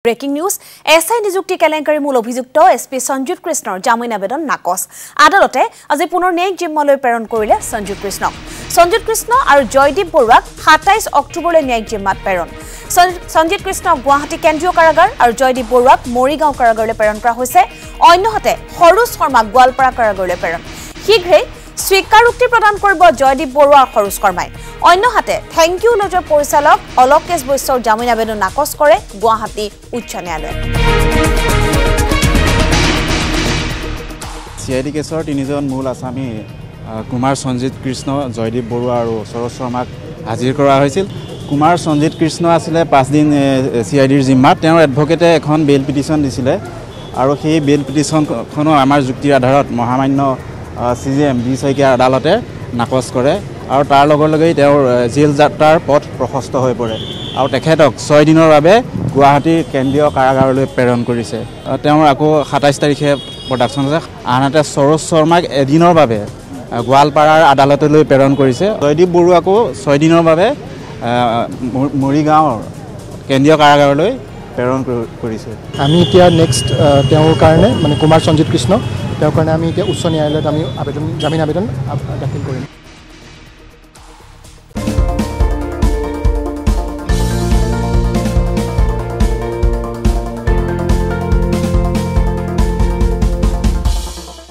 breaking news SI নিযুক্তি কেলেংকাৰী মূল অভিযুক্ত এসপি সঞ্জিত কৃষ্ণৰ জামিন আবেদন নাকচ আদালতে আজি পুনৰ ন্যায়িক জিম্মালৈ প্ৰেৰণ কৰিলে সঞ্জিত কৃষ্ণ আৰু জয়দীপ বৰুৱাক ২৭ অক্টোবৰলৈ ন্যায়িক জিম্মাত প্ৰেৰণ সঞ্জিত কৃষ্ণক গুৱাহাটী কেন্দ্ৰীয় কাৰাগাৰ আৰু জয়দীপ বৰুৱাক মৰিগাঁও কাৰাগাৰলৈ প্ৰেৰণ কৰা হৈছে অন্যহাতে সৰোজ শৰ্মাক গোৱালপাৰা কাৰাগাৰলৈ প্ৰেৰণ শীঘ্ৰে স্বীকাৰোক্তি প্ৰদান কৰিব জয়দীপ বৰুৱা সৰোজ শৰ্মাই অন্যহাতে থেংক ইউ লজৰ পৰিচালক অলকেশ বৈশ্যৰ জামিন আবেদন নাকচ কৰে গুৱাহাটী উচ্চ ন্যায়ালয়ে সিআইডি কেছৰ তিনিজন মূল আসামী কুমাৰ সঞ্জিত কৃষ্ণ জয়দীপ বৰুৱা আৰু সৰোজ শৰ্মাক হাজিৰ কৰা হৈছিল কুমাৰ সঞ্জিত কৃষ্ণ আছিলে 5 দিন সিআইডিৰ জিম্মাত তেওঁৰ এডভোকেটে এখন বেল পিটিশন দিছিলে আৰু সেই বেল পিটিশনখনো আমাৰ যুক্তিৰ আধাৰত মহামান্য CJM ডি শইকীয়া আদালতে নাকচ কৰে আৰু তাৰ লগেই তেওঁৰ জেল যাত্ৰাৰ পথ প্ৰশস্ত হৈ পৰে আৰু তেখেতক 6 দিনৰ বাবে গুৱাহাটীৰ কেন্দ্ৰীয় কাৰাগাৰলৈ প্ৰেৰণ কৰিছে তেওঁৰ আকৌ 27 তাৰিখে প্ৰডাকশ্যন আছে আনহাতে সৰোজ শৰ্মাক এদিনৰ বাবে গোৱালপাৰাৰ আদালতলৈ প্ৰেৰণ কৰিছে জয়দীপ বৰুৱাকো 6 দিনৰ বাবে মৰিগাঁৱৰ কেন্দ্ৰীয় কাৰাগাৰলৈ প্ৰেৰণ কৰিছে আমি এতিয়া নেক্সট তেওঁৰ কাৰণে মানে কুমাৰ সঞ্জিত কৃষ্ণ তেওঁৰ কাৰণে আমি এতিয়া উচ্চ ন্যায়ালয়ত আমি জামিন আবেদন দাখিল কৰিম